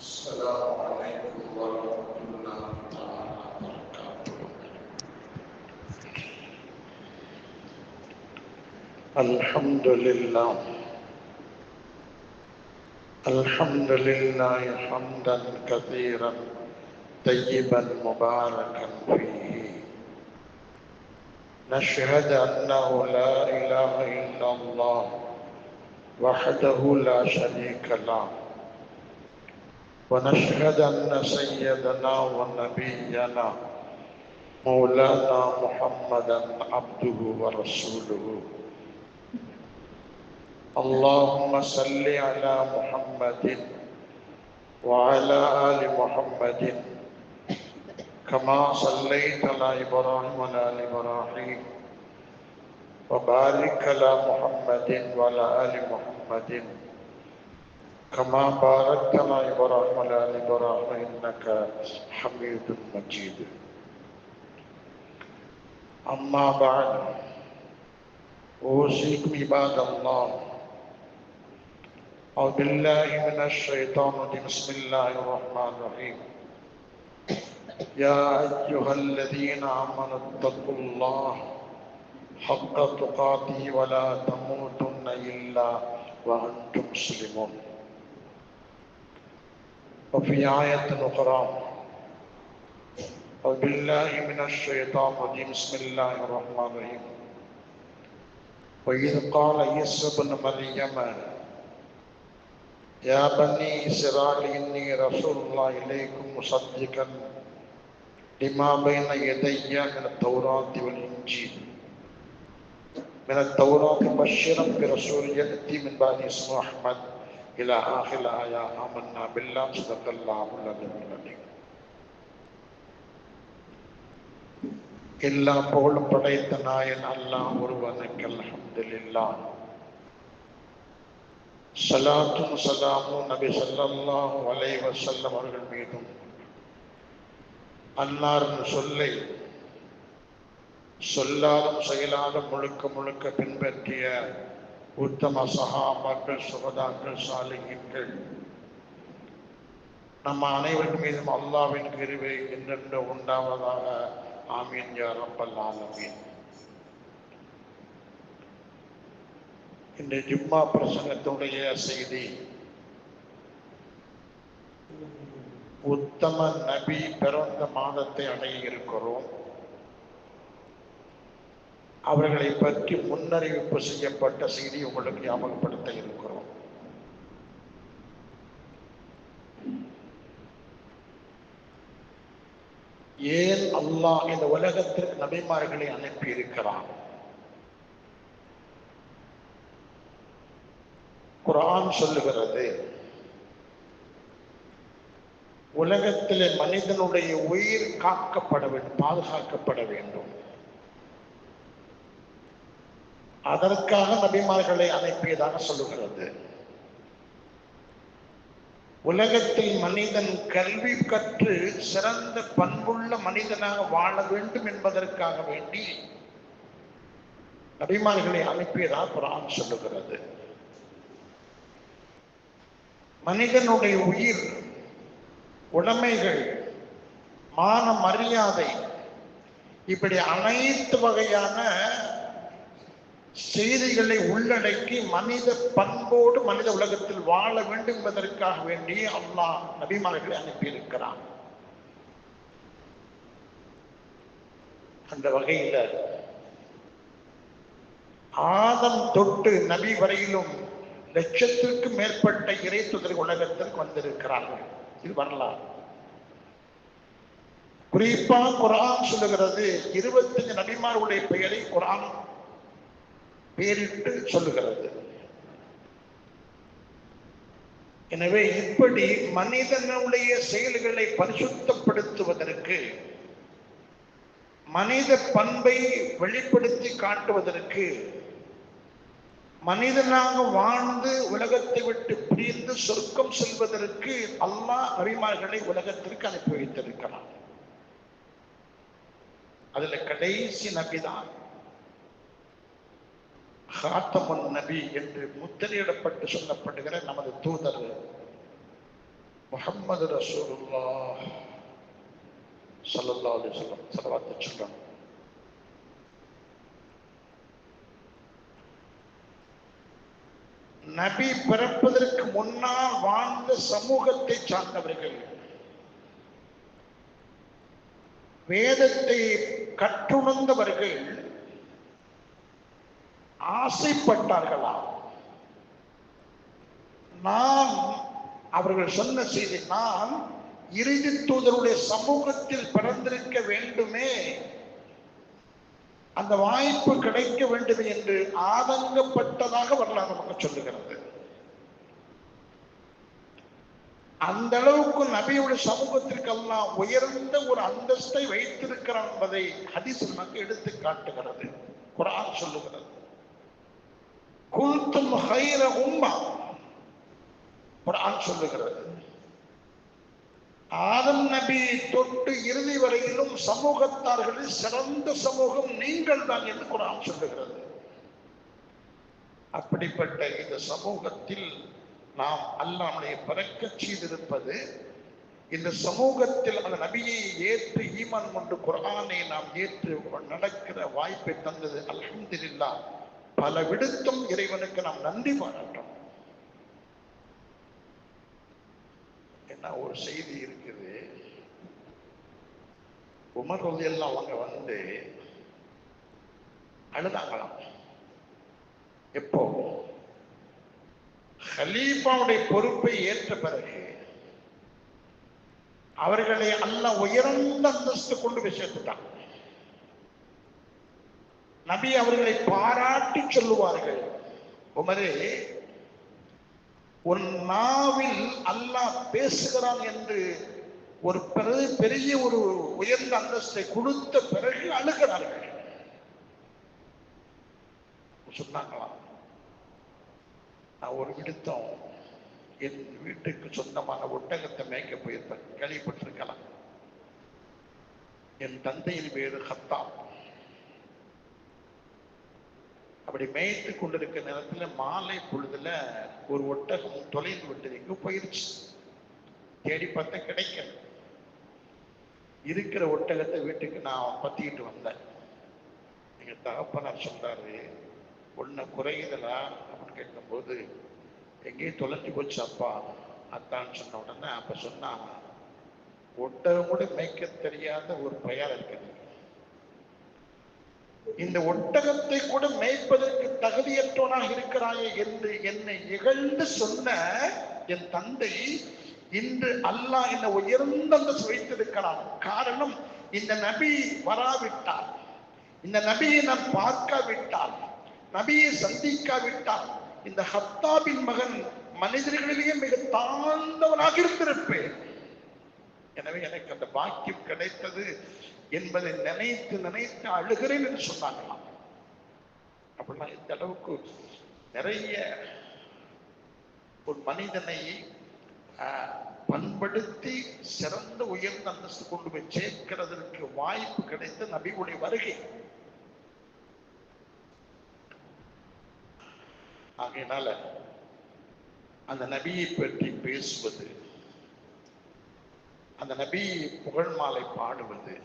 السلام عليكم ورحمة الله تعالى وبركاته. الحمد لله حمدا كثيرا طيبا مباركا فيه. نشهد أنه لا إله إلا الله وحده لا شريك له، ونشهد أن سيدنا ونبينا مولانا محمدا عبده ورسوله. اللهم صل على محمد وعلى آل محمد كما صليت على إبراهيم وعلى آل إبراهيم، وبارك على محمد وعلى آل محمد كما باركت على إبراهيم وعلى آل إبراهيم إنك حميد مجيد. أما بعد، أوصيكم عباد الله أعوذ بالله من الشيطان الرجيم. بسم الله الرحمن الرحيم. يا أيها الذين آمنوا اتقوا الله حق تقاته ولا تموتن إلا وأنتم مسلمون. وفي آية أخرى أعوذ بالله من الشيطان الرجيم. بسم الله الرحمن الرحيم. وإذ قال عيسى ابن مريم يا بني إسرائيل إني رسول الله إليكم مصدقا لما بين يدي من التوراة والإنجيل من التوراة مبشرا برسول يأتي من بعد اسمه أحمد إلى آخر الآية. آمنا بالله صدق الله العظيم. எல்லா புகழும் படைத்த நாயன் அல்லாஹ் ஒருவனுக்கு அல்ஹம்துலில்லாஹ். ஸலாத்தும் ஸலாமும் நபி ஸல்லல்லாஹு அலைஹி வஸல்லம் அவர்கள் மீதும் அன்னாரின் சொல்லை சொல்லாலும் செயலாலும் முழுக்க முழுக்க பின்பற்றிய உத்தம சஹாபாக்கள், சுஹதாக்கள், சாலிஹீன்கள் நம்ம அனைவரின் மீதும் அல்லாஹ்வின் கிருபை என்றென்று உண்டாவதாக. ஆமீன் யா ரப்பல் ஆலமீன். இந்த ஜும்மா பிரசங்கத்துடைய செய்தி உத்தம நபி பிறந்த மாதத்தை அடைய இருக்கிறோம். அவர்களை பற்றி முன்னறிவிப்பு செய்யப்பட்ட செய்தி உங்களுக்கு ஞாபகப்படுத்த இருக்கிறோம். ஏன் அல்லாஹ் இந்த உலகத்திற்கு நபிமார்களை அனுப்பி இருக்கிறான்? குர்ஆன் சொல்லுகிறது, உலகத்திலே மனிதனுடைய உயிர் காக்கப்பட வேண்டும், பாதுகாக்கப்பட வேண்டும். அதற்காக நபிமார்களை அனுப்பியதாக சொல்லுகிறது. உலகத்தில் மனிதன் கல்வி கற்று சிறந்த பண்புள்ள மனிதனாக வாழ வேண்டும் என்பதற்காக வேண்டி நபிமார்களை அனுப்பியதாக குர்ஆன் சொல்லுகிறது. மனிதனுடைய உயிர், உடைமைகள், மான மரியாதை, இப்படி அனைத்து வகையான செய்திகளை உள்ளடக்கி மனித பண்போடு மனித உலகத்தில் வாழ வேண்டும் என்பதற்காக வேண்டி அல்லாஹ் நபிமார்களை அனுப்பியிருக்கிறான். அந்த வகையில ஆதம் தொட்டு நபி வரையிலும் லட்சத்திற்கும் மேற்பட்ட இறை தூதர்கள் உலகத்திற்கு வந்திருக்கிறார்கள். இது வரலாறு. குறிப்பா குர்ஆன் சொல்லுகிறது, 25 நபிமார்களுடைய பெயரை குர்ஆன் பேரிட்டு சொல்லுகிறது. எனவே இப்படி மனிதனுடைய செயல்களை பரிசுத்தப்படுத்துவதற்கு, மனித பண்பை வெளிப்படுத்தி காட்டுவதற்கு, மனிதனாக வாழ்ந்து உலகத்தை விட்டு பிரிந்து சொர்க்கம் செல்வதற்கு அல்லாஹ் நபிமார்களை உலகத்திற்கு அனுப்பி வைத்திருக்கிறான். அதுல கடைசி நபிதான் ஹாத்தமுன் நபி என்று முத்திரையிடப்பட்டு சொல்லப்படுகிற நமது தூதர் முஹம்மது ரசூலுல்லாஹ் ஸல்லல்லாஹு அலைஹி வஸல்லம் ஸலவாத்து சொல்றாங்க. நபி பிறப்பதற்கு முன்னால் வாழ்ந்த சமூகத்தை சார்ந்தவர்கள் வேதத்தை கற்றுணர்ந்தவர்கள் ஆசைப்பட்டார்களா? நான் அவர்கள் சொன்ன செய்தி, நான் இறுதி தூதருடைய சமூகத்தில் பிறந்திருக்க வேண்டுமே, அந்த வாய்ப்பு கிடைக்க வேண்டும் என்று ஆதங்கப்பட்டதாக வரலாறு நமக்கு சொல்லுகிறது. அந்த அளவுக்கு நபியுடைய சமூகத்திற்கெல்லாம் உயர்ந்த ஒரு அந்தஸ்தை வைத்திருக்கிறார் என்பதை ஹதீஸ் நமக்கு எடுத்து காட்டுகிறது. குர்ஆன் சொல்லுகிறது, குல்தும் ஹைர உம்மா. குர்ஆன் சொல்லுகிறது, ஆதம் நபி தொட்டு இறுதி வரையிலும் சமூகத்தார்களில் சிறந்த சமூகம் நீங்கள் தான் என்று குர்ஆன் சொல்லுகிறது. அப்படிப்பட்ட இந்த சமூகத்தில் நாம் அல்லாஹ்வை பறக்கச் செய்திருப்பது, இந்த சமூகத்தில் அந்த நபியை ஏற்று ஈமான் கொண்டு குர்ஆனை நாம் ஏற்று நடக்கிற வாய்ப்பை தந்தது அல்ஹம்துலில்லாஹ். பல விடுத்தும் இறைவனுக்கு நாம் நன்றி பாராட்டோம். என்ன ஒரு செய்தி இருக்குது, உமர் ரலியல்லாஹு அவங்க வந்து அழுதாங்களாம். எப்போ ஹலீஃபாவுடைய பொறுப்பை ஏற்ற பிறகு அவர்களை அல்லாஹ் உயர்ந்த அந்தஸ்து கொண்டு போய் சேர்த்துட்டான். நபி அவர்களை பாராட்டி சொல்லுவார்கள், உமரே, ஒரு நாவில் அல்லாஹ் பேசுகிறான் என்று ஒரு பெரிய ஒரு உயர்ந்த அந்தஸ்தை கொடுத்த பிறகு அழுகிறார்கள். சொன்னாங்களாம், நான் ஒரு விடுத்தம் என் வீட்டுக்கு சொந்தமான ஒட்டகத்தை மேய்க்க போயிருப்பேன், கேள்விப்பட்டிருக்கலாம். என் தந்தையின் பேரு ஹத்தாப். அப்படி மேய்த்து கொண்டிருக்கிற நேரத்தில் மாலை பொழுதுல ஒரு ஒட்டகம் தொலைந்து விட்டு எங்க போயிருச்சு. தேடி பார்த்தா கிடைக்கல. இருக்கிற ஒட்டகத்தை வீட்டுக்கு நான் பத்திக்கிட்டு வந்தேன். எங்க தகப்பனார் சொல்றாரு, ஒன்ன குறையுதலா அப்படின்னு கேட்கும்போது, எங்கேயும் தொலைஞ்சு போச்சு அப்பா அத்தான்னு சொன்ன உடனே அப்ப சொன்னா, ஒட்டகம் கூட மேய்க்க தெரியாத ஒரு பையன் இருக்கிறது, இந்த ஒட்டகத்தை கூட மேய்ப்பதற்கு தகுதியற்றவனாக இருக்கிறாயே என்று என்னை இகழ்ந்து சொன்ன என் தந்தை இன்று அல்லாஹ் என்னை உயர்ந்த வைத்திருக்கிறான். காரணம், இந்த நபி வராவிட்டால், இந்த நபியை நான் பார்க்காவிட்டால், நபியை சந்திக்காவிட்டால், இந்த ஹத்தாபின் மகன் மனிதர்களிலேயே மிக தாழ்ந்தவனாக இருந்திருப்பேன். எனவே எனக்கு அந்த பாக்கியம் கிடைத்தது என்பதை நினைத்து நினைத்து அழுகிறேன் என்று சொன்னாங்களாம். அப்படின்னா இந்த அளவுக்கு நிறைய ஒரு மனிதனை பண்படுத்தி சிறந்த உயர்ந்த அந்தஸ்து கொண்டு போய் சேர்க்கிறதற்கு வாய்ப்பு கிடைத்த நபியுடைய வருகை. ஆகையினால அந்த நபியை பற்றி பேசுவது, அந்த நபி புகழ் மாலை பாடுவது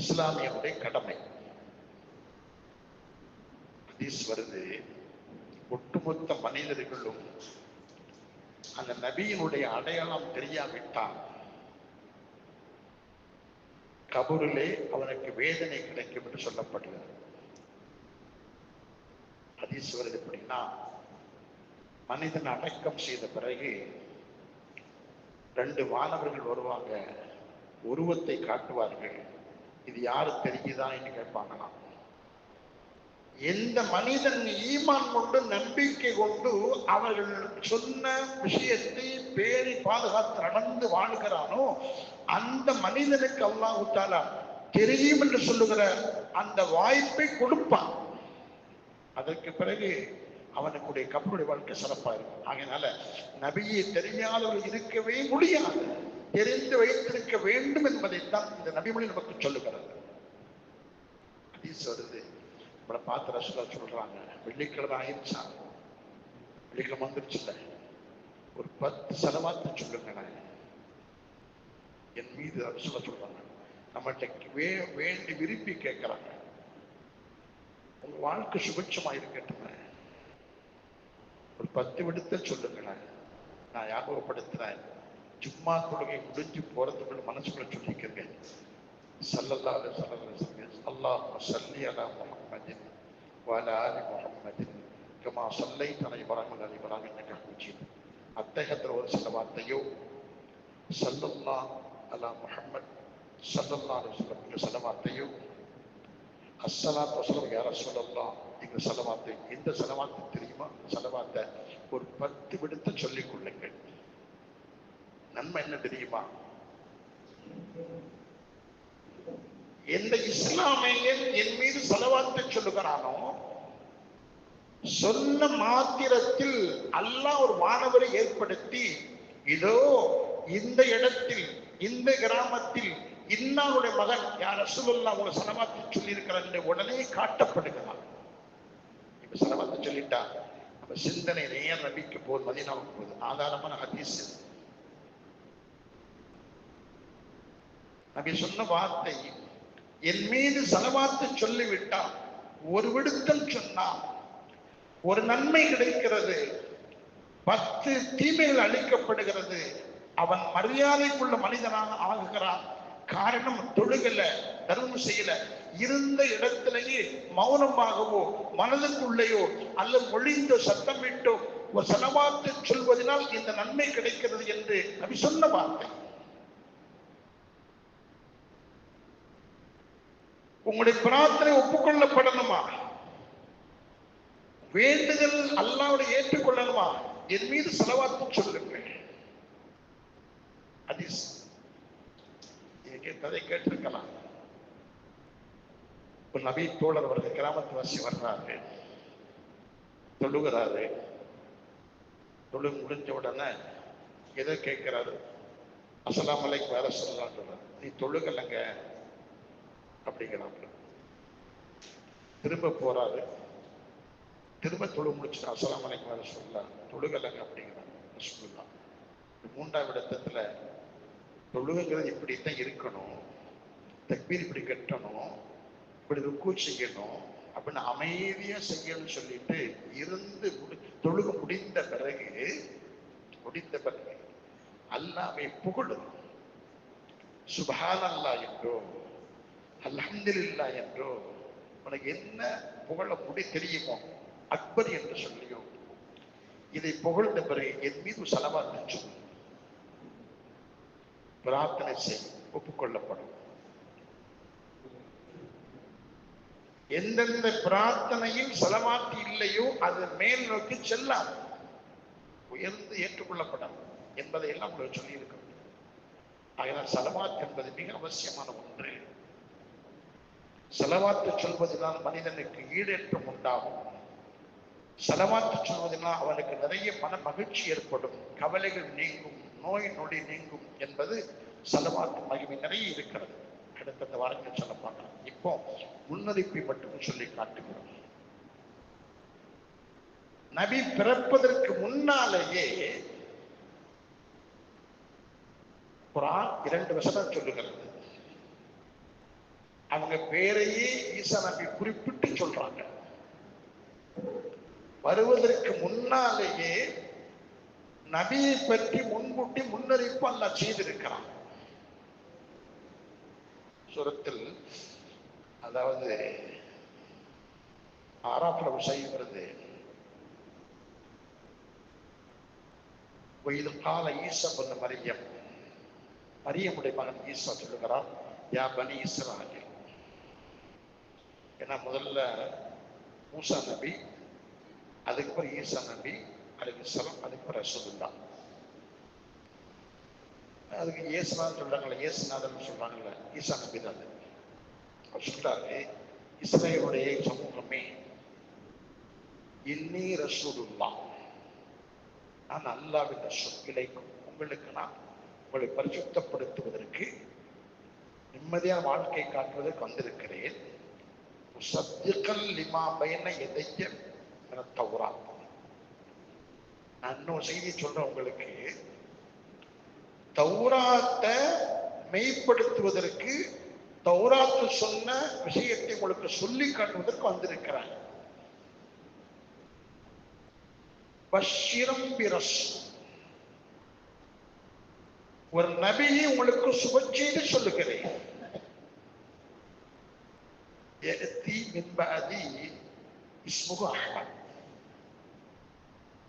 இஸ்லாமியனுடைய கடமை. ஹதீஸ் வருது, ஒட்டுமொத்த மனிதர்களும் அந்த நபியினுடைய அடையாளம் தெரியாவிட்டால் கபூரிலே அவனுக்கு வேதனை கிடைக்கும் என்று சொல்லப்படுகிறது. ஹதீஸ் வருது எப்படின்னா, மனிதன் அடக்கம் செய்த பிறகு 2 வானவர்கள் வருவாங்க, உருவத்தை காட்டுவார்கள். இது யாரு தெரியுதா என்று கேட்பாங்களாம். எந்த மனிதன் ஈமான் கொண்டு நம்பிக்கை கொண்டு அவர்கள் சொன்ன விஷயத்தை பேணி பாதுகாத்து நடந்து வாழ்கிறானோ அந்த மனிதனுக்கு அல்லாஹ் தஆலா தெரியும் என்று சொல்லுகிற அந்த வாய்ப்பை கொடுப்பான். அதற்கு பிறகு அவனுக்குடைய கபருடைய வாழ்க்கை சிறப்பா இருக்கும். ஆகையினால நபியை தெரியாதவர்கள் இருக்கவே முடியாது, தெரிந்து வைத்திருக்க வேண்டும் என்பதைத்தான் இந்த நபிமொழி நமக்கு சொல்லுகிறது. ஹதீஸ் வருது, நம்மளை பார்த்து ரசூலுல்லாஹ் சொல்றாங்க, வெள்ளிக்கிழமை ஆயிடுச்சா, வெள்ளிக்கிழமை வந்துருச்சு இல்ல, ஒரு 10 செலவாத்து சொல்லுங்களேன். என் மீது சொல்றாங்க. நம்மகிட்ட வேண்டி விரும்பி கேட்கிறாங்க. உங்க வாழ்க்கை சுபிட்சமா இருக்கட்டும், ஒரு 10 விடுத்த சொல்லுங்களேன். நான் ஞாபகப்படுத்துறேன். ஜும்மா தொழுகை முடிஞ்சு போறதுக்குள்ள மனசுக்குள்ள சொல்லிக்கிறேன். ஸல்லல்லாஹு அலைஹி வஸல்லம் அல்லாஹும்ம ஸல்லி அலா முஹம்மதின் வ அலா ஆலி முஹம்மதின் கமா ஸல்லைத அலா இப்ராஹீம் வ அலா இப்ராஹீம் இன்னக ஹமீதும் மஜீத். அத்தஹியத்துல ஒரு சில வார்த்தையோ ஸல்லல்லாஹு அலா முஹம்மத் ஸல்லல்லாஹு அலைஹி வஸல்லம் இந்த சில வார்த்தையோ அஸ்ஸலாத்து வஸ்ஸலாம் யா ரசூலல்லாஹ் இந்த சில வார்த்தை. எந்த சில வார்த்தை தெரியுமா? சில வார்த்தை ஒரு 10 விடுத்து சொல்லிக் கொள்ளுங்கள். நன்மை என்ன தெரியுமா? எந்த இஸ்லாமியன் என் மீது செலவாத்தை சொல்லுகிறானோ சொன்ன மாத்திரத்தில் அல்லாஹ் ஒரு வானவரை ஏற்படுத்தி, இதோ இந்த இடத்தில் இந்த கிராமத்தில் இன்னாருடைய மகன் யார் ரசூலுல்லாஹ் அவங்க செலவாத்தை சொல்லி இருக்கிறார் உடனே காட்டப்படுகிறார். இப்ப செலவாத்தை சொல்லிட்டா நம்ம சிந்தனை நேர் நபிக்கு போது மதீனாவுக்கு போகுது. ஆதாரமான ஹதீஸ். நபி சொன்ன வார்த்தை, என் மீது செலவாத்து சொல்லிவிட்டால் ஒரு விடுத்தல் சொன்னால் ஒரு நன்மை கிடைக்கிறது, 10 தீமைகள் அளிக்கப்படுகிறது. அவன் மரியாதைக்குள்ள மனிதனாக ஆகுகிறான். காரணம் தொழுகல, தர்மம் செய்யல, இருந்த இடத்திலேயே மௌனமாகவோ மனதுக்குள்ளேயோ அல்லது ஒளிந்த சத்தமிட்டோ ஒரு செலவாத்து சொல்வதனால் இந்த நன்மை கிடைக்கிறது என்று நபி சொன்ன வார்த்தை. உங்களுடைய பிரார்த்தனை ஒப்புக்கொள்ளப்படணுமா? வேண்டுதல் அல்லாஹ்வுடைய ஏற்றுக்கொள்ளணுமா? என் மீது செலவாத்து சொல்லுங்கள். ஹதீஸ் கேட்டதை கேட்டிருக்கலாம். ஒரு நபி தோழர் அவர்கள் கிராமத்து வாசி வர்றாரு, தொழுகிறாரு. தொழுகு முடிஞ்ச உடனே எதை கேட்கிறாரு? அஸ்ஸலாமு அலைக்கும் வேற சொல்லலாம். நீ தொழுகலைங்க அப்படிங்கிறாங்க. திரும்ப போறாரு, திரும்ப தொழு முடிச்சுட்டு அஸ்ஸலாமு அலைக்கும் வேற சொல்லலாம் தொழுகலைங்க அப்படிங்கிறாங்க. சொல்லலாம். 3வது இடத்துல தொழுகுங்கிறது இப்படித்தான் இருக்கணும், தக்பீர் இப்படி கட்டணும், இப்படி ருக்கு செய்யணும் அப்படின்னு அமைதியா செய்யணும்னு சொல்லிட்டு இருந்து தொழுகு முடிந்த பிறகு அல்லாஹ்வை புகழும். சுப்ஹானல்லாஹ் என்றோ அல்ஹம்துலில்லாஹ் என்றோ உனக்கு என்ன புகழ தெரியுமோ அக்பர் என்று சொல்லியோ இதை புகழ்ந்த பிறகு என் மீது ஸலவாத் சொல்லு, பிரார்த்தனை செய், ஒப்புக்கொள்ளப்படும். எந்தெந்த பிரார்த்தனையில் ஸலவாத் இல்லையோ அது மேல் நோக்கி செல்லாம், உயர்ந்து ஏற்றுக்கொள்ளப்படும் என்பதை எல்லாம் உங்களுக்கு சொல்லி இருக்க. அதனால் ஸலவாத் என்பது மிக அவசியமான ஒன்று. ஸலவாத்து சொல்வதனால் மனிதனுக்கு ஈடேற்றம் உண்டாகும். ஸலவாத்து சொல்வதனால் அவனுக்கு நிறைய மன மகிழ்ச்சி ஏற்படும், கவலைகள் நீங்கும், நோய் நொடி நீங்கும் என்பது ஸலவாத்து மகிமை நிறைய இருக்கிறது. அடுத்த வாரங்கள் சொல்ல பார்க்கலாம். இப்போ முன்னறிப்பை மட்டும் சொல்லி காட்டுகிறோம். நபி பிறப்பதற்கு முன்னாலேயே குர்ஆன் 2 வசனம் சொல்லுகிறது. அவங்க பேரையே ஈசா நபி குறிப்பிட்டு சொல்றாங்க. வருவதற்கு முன்னாலேயே நபியை பற்றி முன்கூட்டி முன்னறிப்பு அல்லாஹ் செய்திருக்கிறான். சூரத்தில் அதாவது ஆராஃப்ல செய்கிறது, இது கால ஈசா பண்ண மரியமுடைய மகன் ஈசா சொல்லுகிறார், யா பனி இஸ்ராயீல். ஏன்னா முதல்ல மூசா நபி, அதுக்கப்புறம் ஈசா நபி அலைஹிஸ்ஸலாம், அதுக்கப்புறம் ரசூலுல்லாஹ். அதுக்கு இயேசுநாதன் சொல்றாங்கல்ல, இயேசுநாதன் சொல்றாங்கல்ல, ஈசா நபி தான். அவர் சொல்றாரு, இஸ்ரேலுடைய சமூகமே, இன்னி ரசூலுல்லாஹ், நான் அல்லாஹ்வின் ரசூல், இலைக்கும் உங்களுக்கு நான் உங்களை பரிசுத்தப்படுத்துவதற்கு, நிம்மதியான வாழ்க்கை காட்டுவதற்கு வந்திருக்கிறேன். முஸத்திகல் லிமா பைன யதைய மினத் தௌராத், நான் இன்னொரு செய்தி சொல்றேன் உங்களுக்கு. தௌராத்தை மெய்ப்படுத்துவதற்கு, தௌராத்து சொன்ன விஷயத்தை உங்களுக்கு சொல்லி காட்டுவதற்கு வந்திருக்கிறாங்க. பஷிரம் பிரஸ், ஒரு நபியை உங்களுக்கு சுப செய்தி சொல்லுகிறேன்.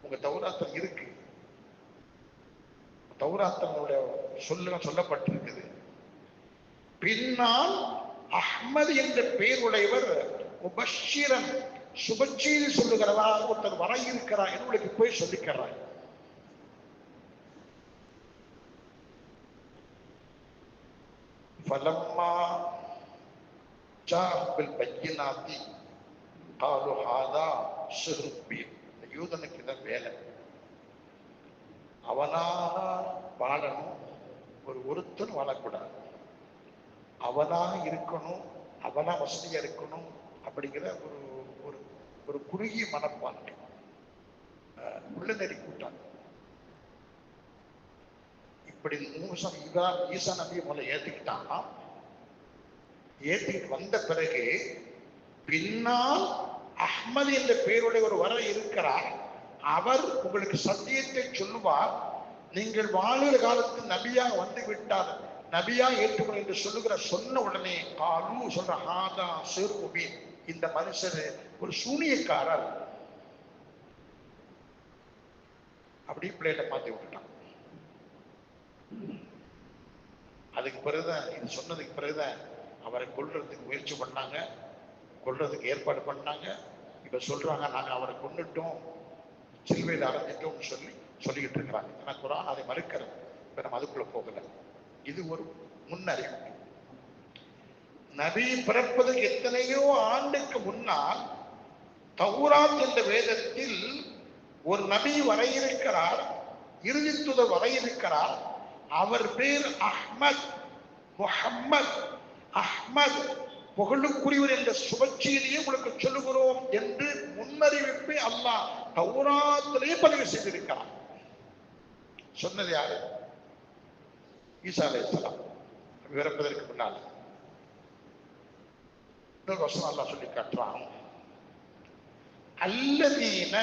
உங்க தௌராத்தம் இருக்கு, தௌராத்தனுடைய சொல்லப்பட்டிருக்குது. பின்னால் அஹ்மது என்ற பெயருடையவர் முபஷிரன், சுபச்செய்தி சொல்லுகிறவா ஒருத்தர் வர இருக்கிறார் என்று உங்களுக்கு போய் சொல்லிக்கிறார். فلما جاء بالبينات قالوا هذا سحر مبين. யூதனுக்கு இதான் வேலை. அவனாக வாழணும், ஒருத்தன் வாழக்கூடாது. அவனாக இருக்கணும், அவனா வசதியா இருக்கணும் அப்படிங்கிற ஒரு ஒரு ஒரு குறுகிய மனப்பான்மை உள்ள நெறி கூட்டாங்க. இப்படி மூசம் ஈசா நபியை முதல்ல ஏத்துக்கிட்டான்னா, ஏத்துக்கிட்டு வந்த பிறகு பின்னால் அஹ்மது என்ற பெயருடைய ஒரு வர இருக்கிறார். அவர் உங்களுக்கு சத்தியத்தை சொல்லுவார். நீங்கள் வாழுகிற காலத்தில் நபியா வந்து விட்டார், நபியா ஏற்றுக்கொள் என்று சொன்ன உடனே காலு சொல்ற ஹாதா சிர் முபீன், இந்த மனுஷர் ஒரு சூனியக்காரர் அப்படி பிள்ளையில மாத்தி விட்டுட்டான். அதுக்கு பிறகுதான், இது சொன்னதுக்கு பிறகுதான் அவரை கொல்றதுக்கு முயற்சி பண்ணாங்க, கொல்றதுக்கு ஏற்பாடு பண்ணாங்க. இப்ப சொல்றாங்க நாங்க அவரை கொண்டுட்டோம், சிலுவையில் அரைஞ்சிட்டோம்னு சொல்லிக்கிட்டு இருக்கிறாங்க. ஆனா குர்ஆன் அதை மறுக்கிறது. இப்ப நம்ம அதுக்குள்ள போகல. இது ஒரு முன்னறிவு. நபி பிறப்பதற்கு எத்தனையோ ஆண்டுக்கு முன்னால் தௌராத் என்ற வேதத்தில் ஒரு நபி வர இருக்கிறார், இறுதி தூதர் வர இருக்கிறார். அவர் பேர் அஹ்மத், முஹம்மத், அஹ்மத் புகழுக்குரியவர் என்ற சுபச்செய்தியை உங்களுக்கு சொல்லுகிறோம் என்று முன்னறிவிப்பை அல்லாஹ் தௌராத்திலேயே பதிவு செய்திருக்கிறார். சொன்னது யாரு? ஈசா அலைஹிஸ்ஸலாம் பிறப்பதற்கு முன்னால். இன்னொரு வசனம் அல்லாஹ் சொல்லி காட்டுறான், அல்லதீன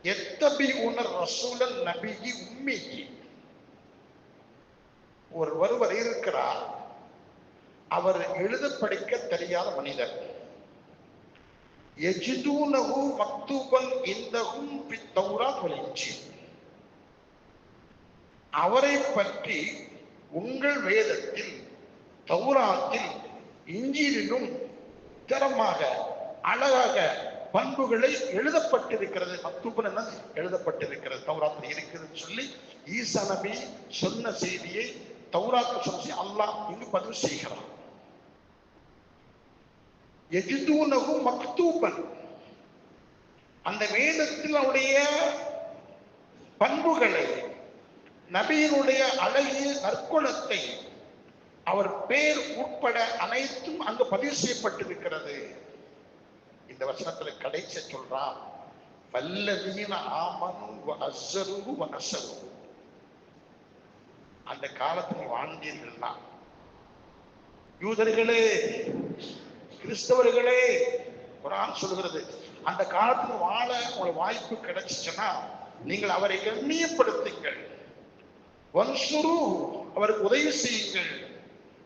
யத்தபிஊன ரசூலன் நபியி உம்மியி. ஒருவர் இருக்கிறார், அவர் எழுத படிக்க தெரியாத மனிதர். யஜிதூனஹு மக்தூபன் இந்தஹும் ஃபித் தௌராத் வல் இன்ஜீல். அவரை பற்றி உங்கள் வேதத்தில், தௌராத்தில், இன்ஜீலிலும் தரமாக அழகாக பண்புகளை எழுதப்பட்டிருக்கிறது. மக்தூபன் என்ன எழுதப்பட்டிருக்கிறது, தௌராத்தில் இருக்கிறது சொல்லி ஈசா நபி சொன்ன செய்தியை, தௌராத் சொல்லி அல்லாஹ் இங்கு பதிவு செய்கிறார். யஜிதூனஹு மக்தூபன், அந்த வேதத்தில் அவருடைய பண்புகளை, நபியினுடைய அழகிய நற்குணத்தை, அவர் பேர் உட்பட அனைத்தும் அங்கு பதிவு செய்யப்பட்டிருக்கிறது. இந்த வசனத்துல கடைசி சொல்றான், வல்லதீன ஆமனு வ அஸ்ஸரு வ நஸரு. அந்த காலத்தில் வாழ்ந்தீர்கள்னா, யூதர்களே, கிறிஸ்தவர்களே, குர்ஆன் சொல்கிறது, அந்த காலத்தில் வாழ உங்களுக்கு வாய்ப்பு கிடைச்சுச்சுன்னா நீங்கள் அவரை கண்ணியப்படுத்துங்கள், வன்சுரு அவருக்கு உதவி செய்யுங்கள்,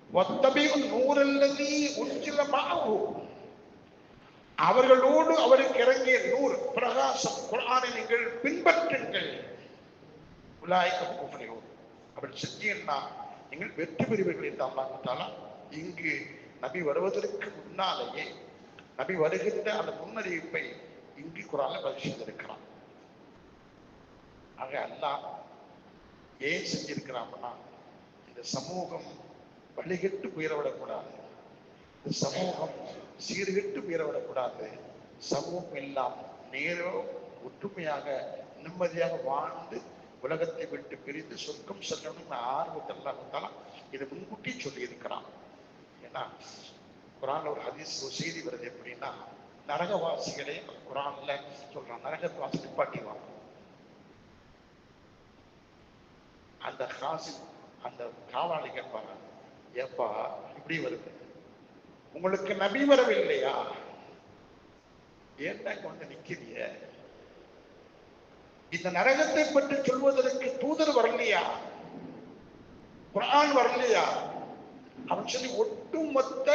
வத்தபிஉ நூரல்லதீ உன்சில மஅஹு அவர்களோடு அவருக்கு இறங்கிய நூர் பிரகாசம் குர்ஆனை நீங்கள் பின்பற்றுங்கள். உலாயிக முஃப்லிஹூன். அப்படி செஞ்சீங்கன்னா நீங்கள் வெற்றி பெறுவீர்கள் என்று அல்லாஹ் தஆலா இங்கு நபி வருவதற்கு முன்னாலேயே, நபி வருகின்ற அந்த முன்னறிவிப்பை இங்கு குர்ஆன்ல பதிவு செய்திருக்கிறான். ஆக அல்லாஹ் ஏன் செஞ்சிருக்கிறான்னா, இந்த சமூகம் வழிகெட்டு போயிடவிடக்கூடாது, இந்த சமூகம் சீர்கெட்டு போயிடவிடக்கூடாது, சமூகம் எல்லாம் நேரோ ஒற்றுமையாக நிம்மதியாக வாழ்ந்து உலகத்தை விட்டு பிரிந்து சொர்க்கம் செல்லணும் ஆர்வத்தெல்லாம் இதை முன்கூட்டி சொல்லி இருக்கிறான். ஏன்னா குர்ஆன்ல ஒரு ஹதீஸ், ஒரு செய்தி வருது. எப்படின்னா, நரகவாசிகளே குர்ஆன்ல சொல்றான், நரகவாசி நிப்பாட்டிவாங்க. அந்த ஹாசில் அந்த காவாளி கேட்பாங்க, ஏப்பா இப்படி வருது, உங்களுக்கு நபி வரவில்லையா, ஏன்டா இங்க வந்து நிக்கிறிய, இந்த நரகத்தை பற்றி சொல்வதற்கு தூதர் வரலையா, குர்ஆன் வரலையா அப்படின்னு சொல்லி ஒட்டுமொத்த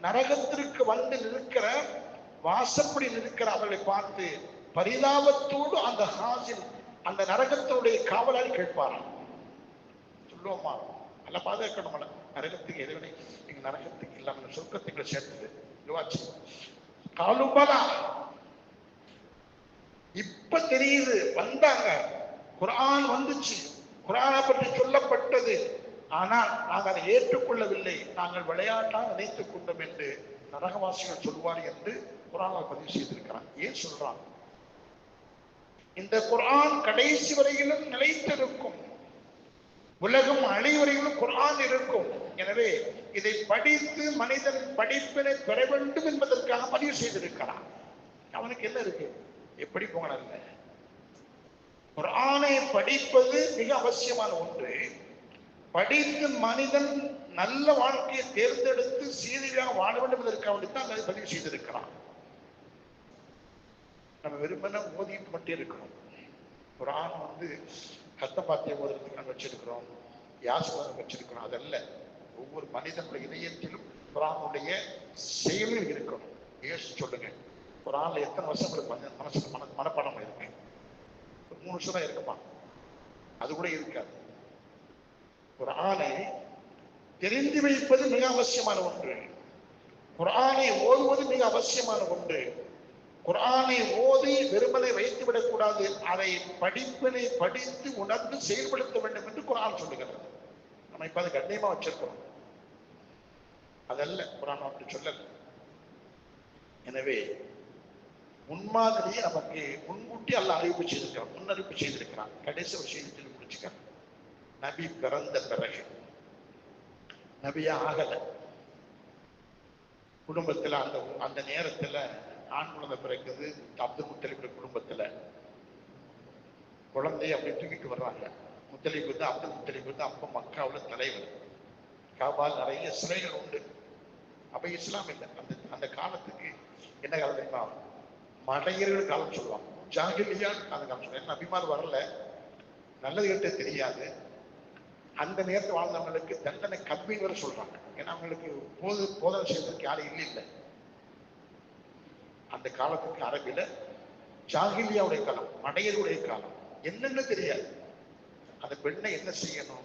நரகத்திற்கு வந்து நிற்கிற வாசப்படி நிற்கிற அவர்களை பார்த்து பரிதாபத்தோடு அந்த ஹாசில் அந்த நரகத்தினுடைய காவலாளி கேட்பாராம். சொல்லுவோமா, அல்ல பாதுகாக்கணும்ல, நரகத்துக்கு எதிரனை நீங்க நரகத்துக்கு இல்லாம சொர்க்கத்துக்கு சேர்த்து யோவாச்சு காலுபலா. இப்ப தெரியுது, வந்தாங்க, குர்ஆன் வந்துச்சு, குர்ஆனை பற்றி சொல்லப்பட்டது, ஆனால் நாங்கள் அதை ஏற்றுக்கொள்ளவில்லை, நாங்கள் விளையாட்டாக நினைத்துக் கொண்டோம் என்று நரகவாசிகள் சொல்வார் என்று குர்ஆனை பதிவு செய்திருக்கிறான். ஏன் சொல்றான்? இந்த குர்ஆன் கடைசி வரையிலும் நிலைத்திருக்கும், உலகம் அனைவரையிலும் குர்ஆன் இருக்கும். எனவே இதை படித்து மனிதன் படிப்பினை பெற வேண்டும் என்பதற்காக பதிவு செய்திருக்கிறான். அவனுக்கு என்ன இருக்கு, எப்படி போகல, குர்ஆனை படிப்பது மிக அவசியமான ஒன்று. படித்து மனிதன் நல்ல வாழ்க்கையை தேர்ந்தெடுத்து சீரியலாக வாழ வேண்டும் என்பதற்காக தான் அதை பதிவு செய்திருக்கிறான். நம்ம விரும்பின ஓதிட்டு மட்டும் இருக்கிறோம். குர்ஆன் கத்தபாத்திய ஓதுறதுக்கு நம்ம வச்சிருக்கிறோம், யாசகம் வச்சிருக்கிறோம், அதல்ல. ஒவ்வொரு மனிதனுடைய இதயத்திலும் குர்ஆனுடைய செயலில் இருக்கணும். யோசிச்சு சொல்லுங்க, குர்ஆன்ல எத்தனை வருஷம் மனசுக்கு மனப்பாடம் இருக்கு? 3 வருஷம் தான் இருக்குமா? அது கூட இருக்காது. குர்ஆனை தெரிந்து வைப்பது மிக அவசியமான ஒன்று. குர்ஆனை ஓதுவது மிக அவசியமான ஒன்று. குர்ஆனை ஓதி வெறுமனை வைத்து விடக்கூடாது, அதை படிப்பினை படித்து உணர்ந்து செயல்படுத்த வேண்டும் என்று குர்ஆன் சொல்லுகிறது. நம்ம இப்ப அதை கண்ணியமா வச்சிருக்கிறோம், அதல்ல குர்ஆன் அப்படி சொல்லல. எனவே முன்மாதிரியை நமக்கு முன்கூட்டி அல்லாஹ் அறிவிப்பு செய்திருக்கிறான், முன்னறிவிப்பு செய்திருக்கிறான். கடைசி ஒரு செய்தி முடிச்சுக்க, நபி பிறந்த பிறகு நபியா ஆகல, குடும்பத்துல அந்த நேரத்துல ஆண் குழந்தை பிறக்குது. அப்துல் முத்தலிப் குடும்பத்துல குழந்தைய அப்படி தூக்கிட்டு வர்றாங்க. முத்தலிப் அப்துல் முத்தலிப் அப்ப மக்காவுல தலைவர். காபால் நிறைய சிலைகள் உண்டு. அப்ப இஸ்லாம் இல்லை. அந்த காலத்துக்கு என்ன காலம் தெரியுமா? மடையர்கள் காலம் சொல்லுவாங்க, ஜாகிலியா அந்த காலம் சொல்லுவாங்க. நபிமார் வரல, நல்லது கிட்ட தெரியாது. அந்த நேரத்தில் வாழ்ந்தவங்களுக்கு தண்டனை கம்மின்னு வர சொல்றாங்க. ஏன்னா அவங்களுக்கு போதனை செய்வதற்கு யாரும் இல்லை. அந்த காலத்துக்கு அரபில ஜாகிலியாவுடைய காலம், மடையருடைய காலம், என்னன்னு தெரியாது. அந்த பெண்ணை என்ன செய்யணும்,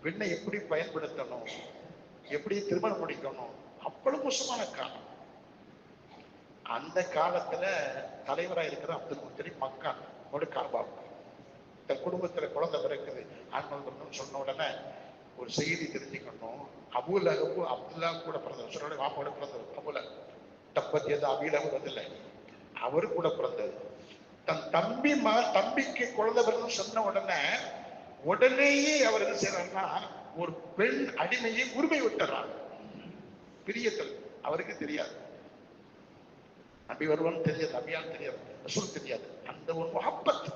பெண்ணை எப்படி பயன்படுத்தணும், எப்படி திருமணம் முடிக்கணும், அவ்வளவு மோசமான காலம். அந்த காலத்துல தலைவராக இருக்கிற அப்துல் முத்தலிப் மக்கா காபா தன் குடும்பத்துல குழந்தை பிறக்குது, ஆண்கள் சொன்ன உடனே ஒரு செய்தி தெரிஞ்சுக்கணும். அபூலஹப் அப்துல்லா கூட பிறந்தவர், சொன்ன வாப்போட பிறந்தவர். அபூலஹப் தப்பத்தியது அபீலஹப் இல்லை, அவரு கூட பிறந்தது. தன் தம்பிக்கு குழந்தை பிறந்து சொன்ன உடனேயே அவர் என்ன செய்யறாருன்னா, ஒரு பெண் அடிமையை உரிமை விட்டுறார். பிரியத்தில் அவருக்கு தெரியாது, நபி வருவான்னு தெரியாது, நபியால் தெரியாது, ரசூல் தெரியாது. அந்த ஒரு முஹப்பத்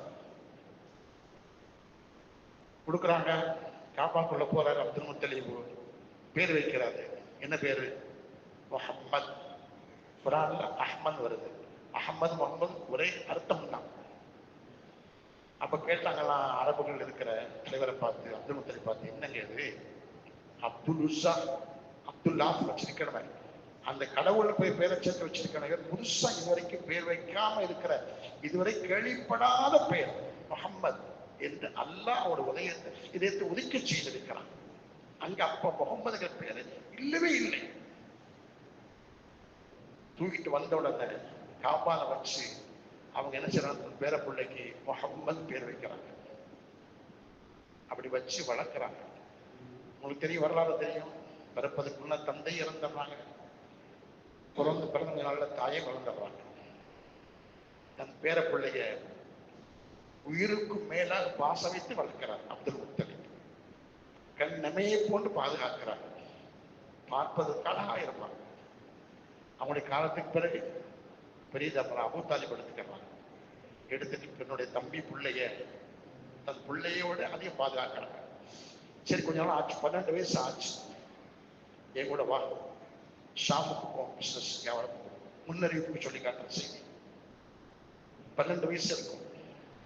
கொடுக்குறாங்க. காபாக்குள்ள போறாரு அப்துல் முத்தலிப், பேர் வைக்கிறாரு. என்ன பேரு? முஹம்மத். குர்ஆன்ல அஹ்மத் வருது. அஹ்மது முகமது ஒரே அர்த்தம் தான். அப்ப கேட்டாங்களாம் அரபுகள் இருக்கிற தலைவரை பார்த்து, அப்துல் முத்தலிப் பார்த்து, என்னங்க இது அப்துல் உஸா அப்துல்லா வச்சிருக்கணுமே, அந்த கடவுளை போய் பேரை சேர்த்து வச்சிருக்கணும். புதுசா இதுவரைக்கும் பேர் வைக்காம இருக்கிற, இதுவரை கேள்விப்படாத பேர் முஹம்மத் என்று அல்லாஹ் அவருடைய இதயத்தை ஒதுக்கி செய்திருக்கிறான். அங்க அப்ப முகம்மதுங்கிற பேரு இல்லவே இல்லை. தூக்கிட்டு வந்த உடனே காபால வச்சு அவங்க என்ன செய்யறாங்க, பேர பிள்ளைக்கு முஹம்மது பேர் வைக்கிறாங்க. அப்படி வச்சு வளர்க்கிறாங்க. உங்களுக்கு தெரியும், வரலாறு தெரியும். பிறப்பதுக்குள்ள தந்தை இறந்துடுறாங்க, பிறந்த நாள்ல தாயை வளர்ந்துடுறாங்க. தன் பேர பிள்ளைய உயிருக்கு மேலாக பாசம் வைத்து வளர்க்கிறார் அப்துல் முத்தலிப். கண் நமையை போன்று பாதுகாக்கிறார். பார்ப்பதற்கு அழகா இருப்பாங்க. அவங்களுடைய காலத்துக்கு பிறகு பெரிய அபூ தாலிப் எடுத்துக்கிறாங்க. எடுத்துட்டு என்னுடைய தம்பி பிள்ளைய தன் பிள்ளையோட அதையும் பாதுகாக்கிறாங்க. சரி, கொஞ்ச நாள் ஆச்சு, 12 வயசு ஆச்சு. என் கூட வா, ஷாமுக்கு போவோம், பிசினஸ் வியாபாரம் முன்னறிவிப்பு சொல்லி காட்டுற செய்தி. 12 வயசு இருக்கும்,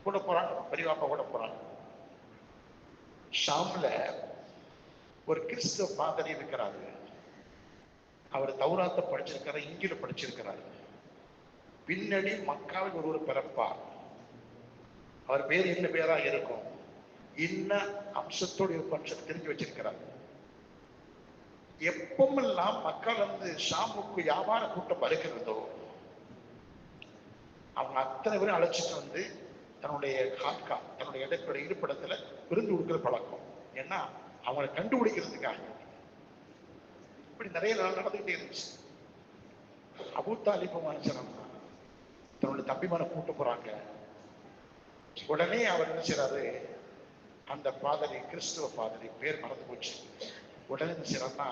கூட போறாங்க, பெரியவாப்பா கூட போறாங்க. ஷாம்ல ஒரு கிறிஸ்தவ பாதிரி இருக்கிறாரு. அவர் தௌராத்தை படிச்சிருக்கிறார், இங்கில படிச்சிருக்கிறாரு. பின்னாடி மக்காவில் ஒரு பிறப்பார். அவர் பேர் என்ன பேரா இருக்கும், இன்ன அம்சத்தோடு இருப்பான்னு தெரிஞ்சு வச்சிருக்கிறார். எப்பமெல்லாம் மக்கள் வந்து ஷாமுக்கு வியாபார கூட்டம் வருகிறதோ அவங்க அத்தனை பேரும் அழைச்சிட்டு வந்து தன்னுடைய காட்கா, தன்னுடைய இடத்துல இருப்பிடத்துல விருந்து கொடுக்கிற பழக்கம். ஏன்னா அவங்களை கண்டுபிடிக்கிறதுக்காக. இப்படி நிறைய நாள் நடந்துகிட்டே இருந்துச்சு. அபூ தாலிப் மனுஷனா தன்னுடைய தம்பிமான கூட்டு போறாங்க. உடனே அவர் என்ன செய்யறாரு, அந்த பாதிரி, கிறிஸ்துவ பாதிரி, பேர் மறந்து போச்சு. உடனே என்ன செய்யறாருன்னா,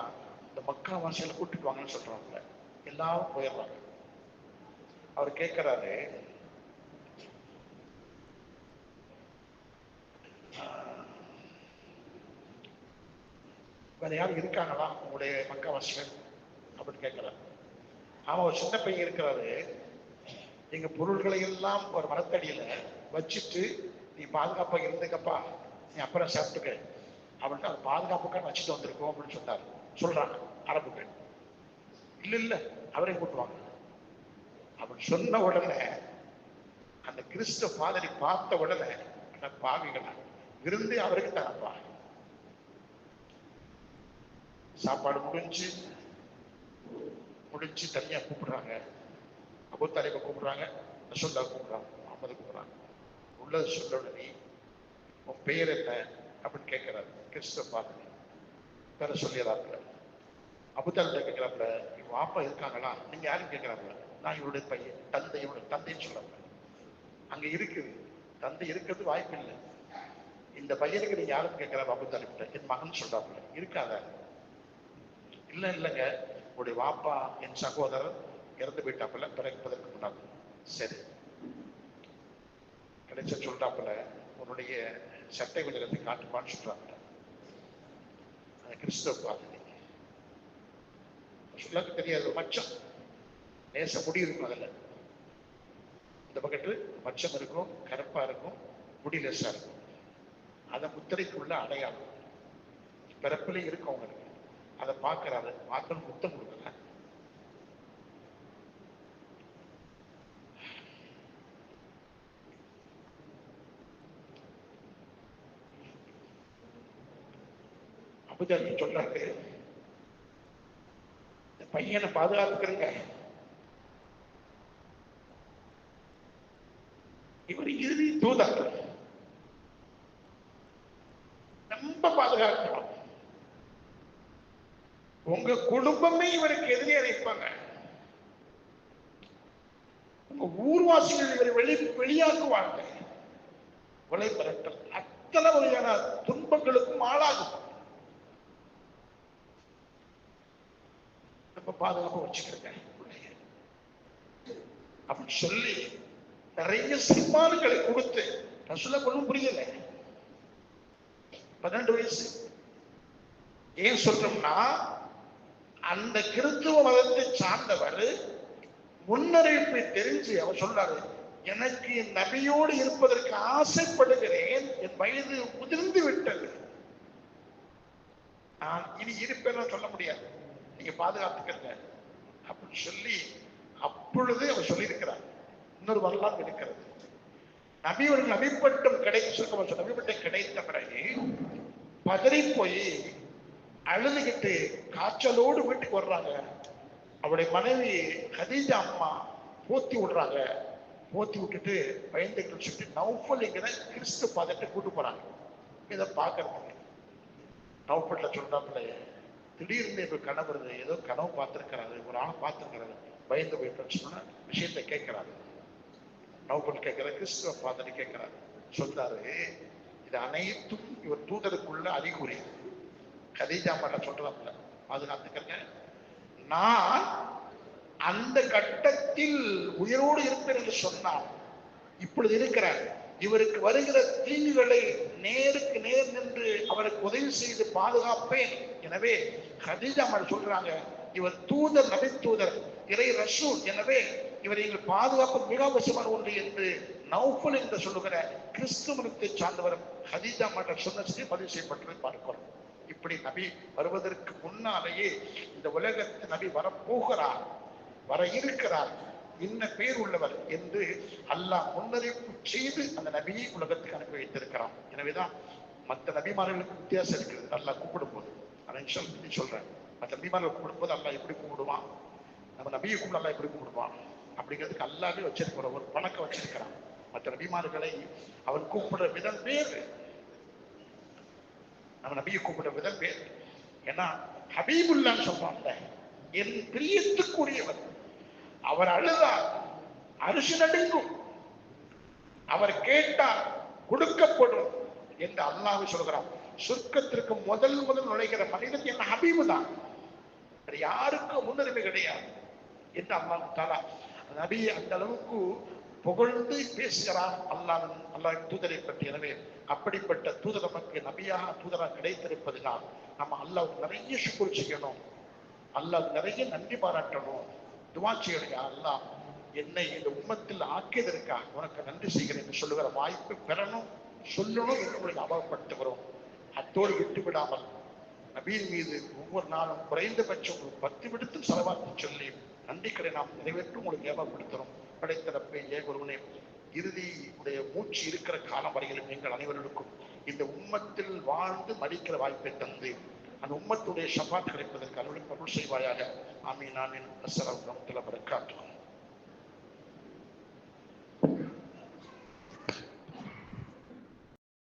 இந்த மக்கா வாசிகளை கூட்டிட்டு வாங்கன்னு சொல்றாங்க. எல்லாரும் போயிடுறாங்க. அவர் கேட்கிறாரு, வேற யாரும் இருக்காங்களா உங்களுடைய மக்கா வாசிகள் அப்படின்னு கேட்கிறாரு. அவன் ஒரு சின்ன பையன் இருக்கிறாரு. எங்க பொருள்களை எல்லாம் ஒரு மரத்தடியில வச்சுட்டு நீ பாதுகாப்பா இருந்துக்கப்பா, நீ அப்புறம் சாப்பிட்டுக்க அப்படின்ட்டு அது பாதுகாப்புக்காக வச்சுட்டு வந்திருக்கோம் அப்படின்னு சொல்றாங்க அரபுகள். இல்ல இல்ல அவரே கூட்டுவாங்க அப்படின்னு சொன்ன உடனே அந்த கிறிஸ்துவ பாதிரி பார்த்த உடனே, அந்த பாவிகளா விருந்து அவருக்கு தரப்பா. சாப்பாடு முடிஞ்சு தனியா கூப்பிடுறாங்க. அபூ தாலிபை கூப்பிடுறாங்க, ரசூலுல்லாஹ் கூப்பிடுறாங்க, முஹம்மது கூப்பிடுறாங்க. உள்ளது சொல்ல உடனே உன் பெயர் என்ன அப்படின்னு கேட்கிறாரு கிறிஸ்துவ பாதிரி. பேர சொல்லிடுறாப்புல. அபூ தாலிபை கேட்கிறாப்புல, இவங்க வாப்பா இருக்காங்களா, நீங்க யாரும் கேட்கிறாப்புல. நான் இவருடைய பையன், தந்தைன்னு சொல்றாங்க. அங்க இருக்குது, தந்தை இருக்கிறது வாய்ப்பு இல்லை. இந்த பையனுக்கு நீங்க யாரும் கேட்கிறாரு அபூ தாலிப்ட்ட. என் மகன் சொல்றாப்புல. இருக்காத. இல்லைங்க, உடைய வாப்பா என் சகோதரர் இறந்து போயிட்டாப்புல பிறப்பதற்கு முன்னாடி. சரி, கிடைச்ச சொல்றாப்புல, உன்னுடைய சட்டை கொஞ்சத்தை காட்டுப்பான்னு சொல்றாப்புல. அந்த கிறிஸ்தவ பாதிரி சொல்லாக்கு தெரியாது, மச்சம் நேச முடி இருக்கும். அதுல இந்த பக்கத்து மச்சம் இருக்கும், கருப்பா இருக்கும், முடி லேசா இருக்கும். அதை முத்திரைக்குள்ள அடையாளம் பிறப்பிலே இருக்கும் அவங்களுக்கு. அதை பார்க்கிறாரு, பார்க்கணும், முத்தம் கொடுக்கல. அபூ தாலிப் சொல்றாரு, இந்த பையனை பாதுகாத்துக்கிறங்க, இவர் இறுதி தூதர், ரொம்ப பாதுகாக்கணும். உங்க குடும்பமே இவருக்கு எதிரியா நிற்பாங்க. உங்க ஊர்வாசிகள் இவரை வெளியாக்குவாங்க. கொலை பரட்டல் அத்தனை வகையான துன்பங்களுக்கும் ஆளாகும். ரொம்ப பாதுகாப்பா வச்சுக்கிறேன் அப்படின்னு சொல்லி நிறைய சம்மான்களை கொடுத்து, ரசூலுல்லாஹ் ஒண்ணும் புரியல, 12 வயசு. ஏன் சொல்றோம்னா, அந்த கிறிஸ்துவ மதத்தை சார்ந்தவர் முன்னறிவிப்பை தெரிஞ்சு அவர் சொல்றாரு, எனக்கு நபியோடு இருப்பதற்கு ஆசைப்படுகிறேன், என் வயது முதிர்ந்து விட்டது, நான் இனி இருப்பேன்னு சொல்ல முடியாது, நீங்க பாதுகாத்துக்கிறங்க அப்படின்னு சொல்லி அப்பொழுது அவர் சொல்லியிருக்கிறார். இன்னொரு வரலாறு இருக்கிறது. நபியோட நபிப்பட்டம் நபிப்பட்டம் கிடைத்த பிறகு பதறி போய் அழுதுகிட்டு காய்ச்சலோடு வீட்டுக்கு வர்றாங்க. அவருடைய மனைவி கதீஜா அம்மா போத்தி விடுறாங்க. போத்தி விட்டுட்டு பயந்துகிட்டு சொல்லிட்டு நௌஃபல்ங்கிற கிறிஸ்து பாதத்தை கூட்டு போறாங்க. இதை பார்க்கறதுக்கு நௌஃபல்ல சொல்றாப்புல, திடீர்னு இப்ப கணவர் ஏதோ கனவு பார்த்திருக்கிறாரு, ஒரு ஆளை பார்த்திருக்கிறாரு, பயந்து போயிட்டு சொன்ன விஷயத்தை கேட்கிறாரு. நௌஃபல் கேட்கிற கிறிஸ்துவ பாதத்தை கேட்கிறாரு. சொல்றாரு, இது அனைத்தும் இவர் தூதருக்குள்ள அறிகுறி. கதீஜா அம்மா சொல்றாப்புல, பாதுகாத்துக்கிறங்க, நான் அந்த கட்டத்தில் உயிரோடு இருப்பேன் என்று சொன்னான். இப்பொழுது இருக்கிறார், இவருக்கு வருகிற தீங்குகளை நேருக்கு நேர் நின்று அவருக்கு உதவி செய்து பாதுகாப்பேன். எனவே கதீஜா சொல்றாங்க, இவர் தூதர், நபி தூதர், இறை ரசூல், எனவே இவரை எங்கள் பாதுகாப்பு மிக அவசியமான ஒன்று என்று நௌஃபல் என்று சொல்லுகிற கிறிஸ்து மதத்தை சார்ந்தவர் கதீஜா சொன்னதை பதிவு செய்யப்பட்டதை பார்க்கிறோம். இப்படி நபி வருவதற்கு முன்னாலேயே இந்த உலகத்தில் நபி வரப்போகிறார், வர இருக்கிறார், இன்ன பேர் உள்ளவர் என்று அல்லாஹ் முன்னறிவிப்பு செய்து அந்த நபியை உலகத்துக்கு அனுப்பி வைத்திருக்கிறான். எனவேதான் மற்ற நபிமார்களுக்கு வித்தியாசம் இருக்கிறது. அல்லாஹ் கூப்பிடும் போது அதை சொல்றேன், மற்ற நபிமார்கள் கூப்பிடும் போது அல்லாஹ் எப்படி கூப்பிடுவான், நம்ம நபியை கூப்பிட அல்லாஹ் எப்படி கூப்பிடுவான் அப்படிங்கிறதுக்கு அல்லாஹ்வே வச்சிருக்கிற ஒரு பணக்கம் வச்சிருக்கிறான். மற்ற நபிமார்களை அவன் கூப்பிடுற விதம் வேறு, நம்ம நபியை கூப்பிடுற விதம் வேறு. ஏன்னா ஹபீபுல்லான்னு சொல்றாங்க, என் பிரியத்துக்குரியவர். அவர் அழுதார், அரிசி நடுங்கும், அவர் கேட்டார் கொடுக்கப்படும் என்று அல்லாஹ் சொல்கிறார். சொர்க்கத்திற்கு முதல் நுழைகிற மனிதன் என்ன ஹபீபு தான், யாருக்கும் முன்னுரிமை கிடையாது என்று அல்லாஹ் தஆலா நபி அந்த அளவுக்கு புகழ்ந்து பேசுகிறார் அல்லாஹ் தூதரை பற்றி. எனவே அப்படிப்பட்ட தூதர் நமக்கு நபியாக தூதராக கிடைத்திருப்பதனால் நம்ம அல்லாஹ் நிறைய சுக்ர் செய்யணும், அல்லாஹ் நிறைய நன்றி பாராட்டணும், துவா செய்யணும். அல்லாஹ் என்னை இந்த உம்மத்தில் ஆக்கியதற்காக உனக்கு நன்றி செய்கிறேன் என்று சொல்லுகிற வாய்ப்பு பெறணும், சொல்லணும் என்று உங்களுக்கு ஞாபகப்படுத்துகிறோம். அத்தோடு விட்டு விடாமல் நபியின் மீது ஒவ்வொரு நாளும் குறைந்தபட்சம் 10 விடுத்தும் செலவாக்கி சொல்லி நன்றிக்கரை நாம் நிறைவேற்றும் உங்களுக்கு ஞாபகப்படுத்துகிறோம். படைத்தரப்பை ஒருவனே, இறுதி உடைய மூச்சு இருக்கிற காலம் வரையிலும் எங்கள் அனைவர்களுக்கும் இந்த உம்மத்தில் வாழ்ந்து மடிக்கிற வாய்ப்பை தந்து அந்த உம்மத்துடைய ஷஃபாத் கிடைப்பதற்கு அலுவலகம் அருள் செய்வாயாக. ஆமீன் ஆமீன். அஸ்ஸலாமு அலைக்கும் வரஹ்மத்துல்லாஹி வபரகாத்துஹு.